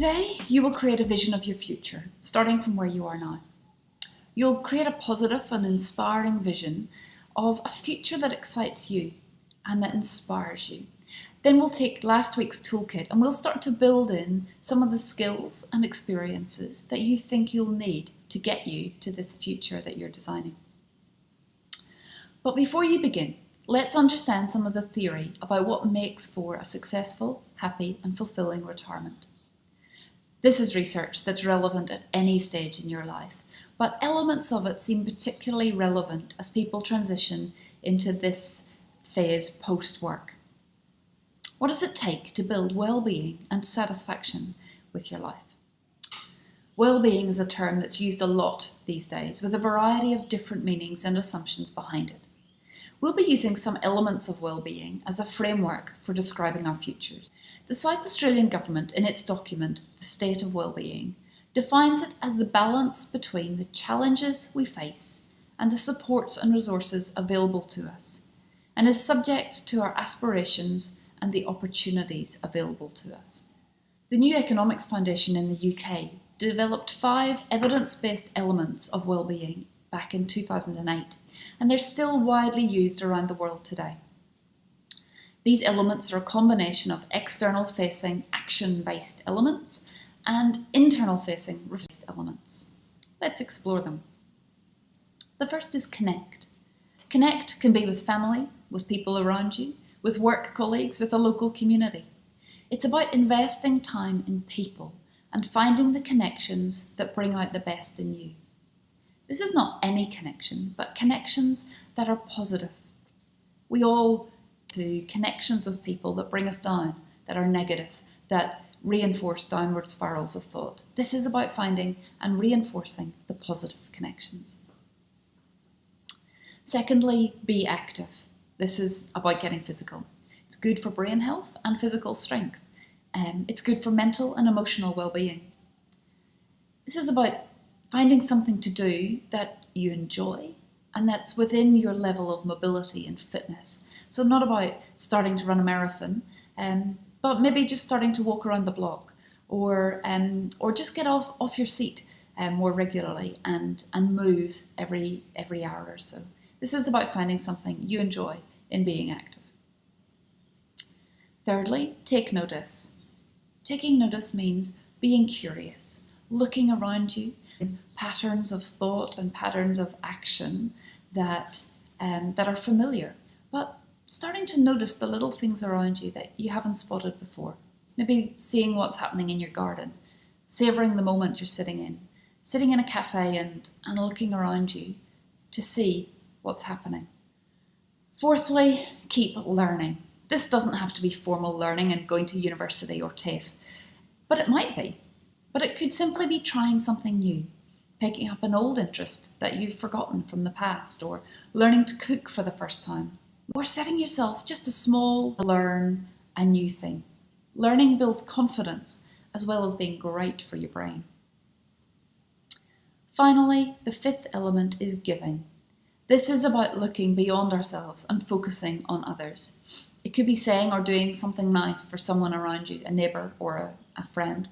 Today, you will create a vision of your future, starting from where you are now. You'll create a positive and inspiring vision of a future that excites you and that inspires you. Then we'll take last week's toolkit and we'll start to build in some of the skills and experiences that you think you'll need to get you to this future that you're designing. But before you begin, let's understand some of the theory about what makes for a successful, happy and fulfilling retirement. This is research that's relevant at any stage in your life, but elements of it seem particularly relevant as people transition into this phase post-work. What does it take to build well-being and satisfaction with your life? Well-being is a term that's used a lot these days with a variety of different meanings and assumptions behind it. We'll be using some elements of well-being as a framework for describing our futures. The South Australian Government, in its document, The State of Wellbeing, defines it as the balance between the challenges we face and the supports and resources available to us, and is subject to our aspirations and the opportunities available to us. The New Economics Foundation in the UK developed 5 evidence-based elements of well-being back in 2008, and they're still widely used around the world today. These elements are a combination of external-facing, action-based elements and internal-facing, reflective elements. Let's explore them. The first is connect. Connect can be with family, with people around you, with work colleagues, with a local community. It's about investing time in people and finding the connections that bring out the best in you. This is not any connection, but connections that are positive. We all do connections with people that bring us down, that are negative, that reinforce downward spirals of thought. This is about finding and reinforcing the positive connections. Secondly, be active. This is about getting physical. It's good for brain health and physical strength. It's good for mental and emotional well-being. This is about finding something to do that you enjoy and that's within your level of mobility and fitness. So not about starting to run a marathon, but maybe just starting to walk around the block or just get off your seat more regularly and move every hour or so. This is about finding something you enjoy in being active. Thirdly, take notice. Taking notice means being curious, looking around you, patterns of thought and patterns of action that are familiar, but starting to notice the little things around you that you haven't spotted before. Maybe seeing what's happening in your garden, savouring the moment you're sitting in a cafe and looking around you to see what's happening. Fourthly, keep learning. This doesn't have to be formal learning and going to university or TAFE, but it might be. But it could simply be trying something new, picking up an old interest that you've forgotten from the past, or learning to cook for the first time, or setting yourself just a small learn a new thing. Learning builds confidence as well as being great for your brain. Finally, the 5th element is giving. This is about looking beyond ourselves and focusing on others. It could be saying or doing something nice for someone around you, a neighbour or a friend.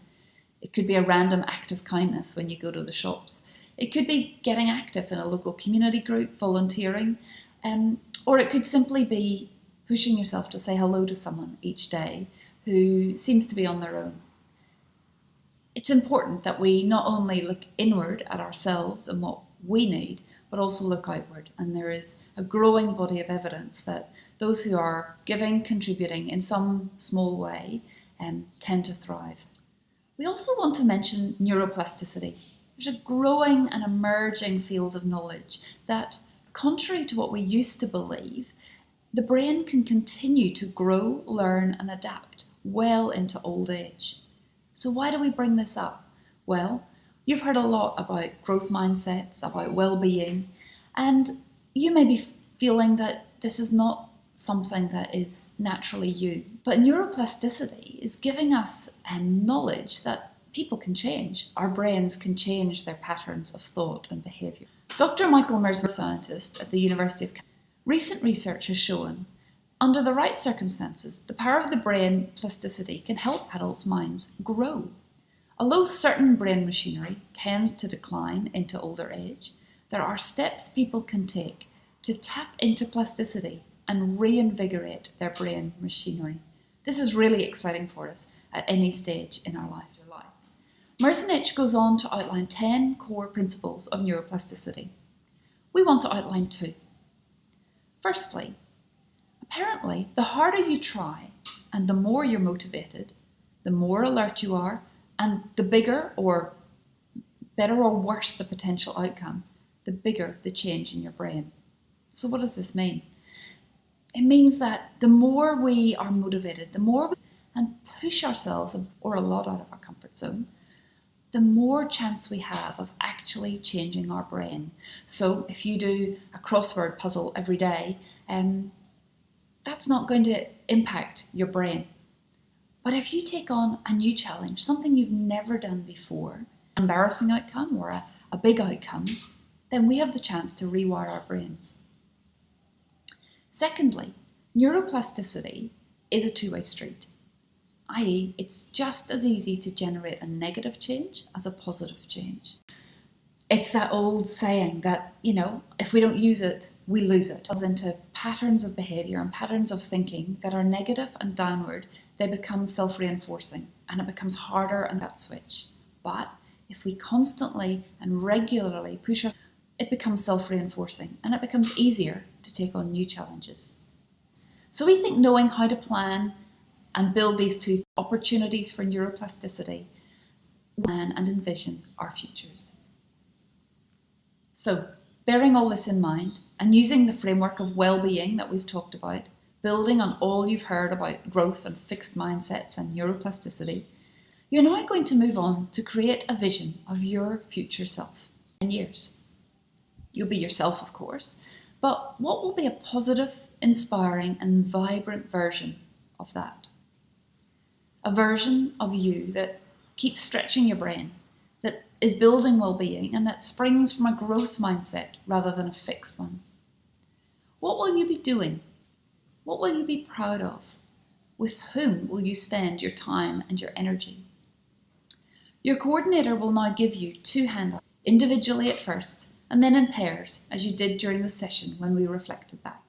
It could be a random act of kindness when you go to the shops. It could be getting active in a local community group, volunteering, or it could simply be pushing yourself to say hello to someone each day who seems to be on their own. It's important that we not only look inward at ourselves and what we need, but also look outward. And there is a growing body of evidence that those who are giving, contributing in some small way, tend to thrive. We also want to mention neuroplasticity. There's a growing and emerging field of knowledge that, contrary to what we used to believe, the brain can continue to grow, learn and adapt well into old age. So why do we bring this up? Well, you've heard a lot about growth mindsets, about well-being, and you may be feeling that this is not something that is naturally you. But neuroplasticity is giving us knowledge that people can change. Our brains can change their patterns of thought and behaviour. Dr. Michael Mercer, scientist at the University of California, recent research has shown, under the right circumstances, the power of the brain plasticity can help adults' minds grow. Although certain brain machinery tends to decline into older age, there are steps people can take to tap into plasticity and reinvigorate their brain machinery. This is really exciting for us at any stage in our life. Merzenich goes on to outline 10 core principles of neuroplasticity. We want to outline 2. Firstly, apparently, the harder you try and the more you're motivated, the more alert you are, and the bigger or better or worse the potential outcome, the bigger the change in your brain. So what does this mean? It means that the more we are motivated, the more we and push ourselves or a lot out of our comfort zone, the more chance we have of actually changing our brain. So if you do a crossword puzzle every day, that's not going to impact your brain. But if you take on a new challenge, something you've never done before, an embarrassing outcome or a big outcome, then we have the chance to rewire our brains. Secondly, neuroplasticity is a two-way street, i.e. it's just as easy to generate a negative change as a positive change. It's that old saying that, if we don't use it, we lose it. It goes into patterns of behaviour and patterns of thinking that are negative and downward. They become self-reinforcing and it becomes harder and that switch. But if we constantly and regularly push ourselves, it becomes self-reinforcing and it becomes easier to take on new challenges. So we think knowing how to plan and build these two opportunities for neuroplasticity, plan and envision our futures. So, bearing all this in mind and using the framework of well-being that we've talked about, building on all you've heard about growth and fixed mindsets and neuroplasticity, you're now going to move on to create a vision of your future self in years. You'll be yourself, of course, but what will be a positive, inspiring and vibrant version of that? A version of you that keeps stretching your brain, that is building well-being and that springs from a growth mindset rather than a fixed one. What will you be doing? What will you be proud of? With whom will you spend your time and your energy? Your coordinator will now give you 2 handouts, individually at first and then in pairs, as you did during the session when we reflected back.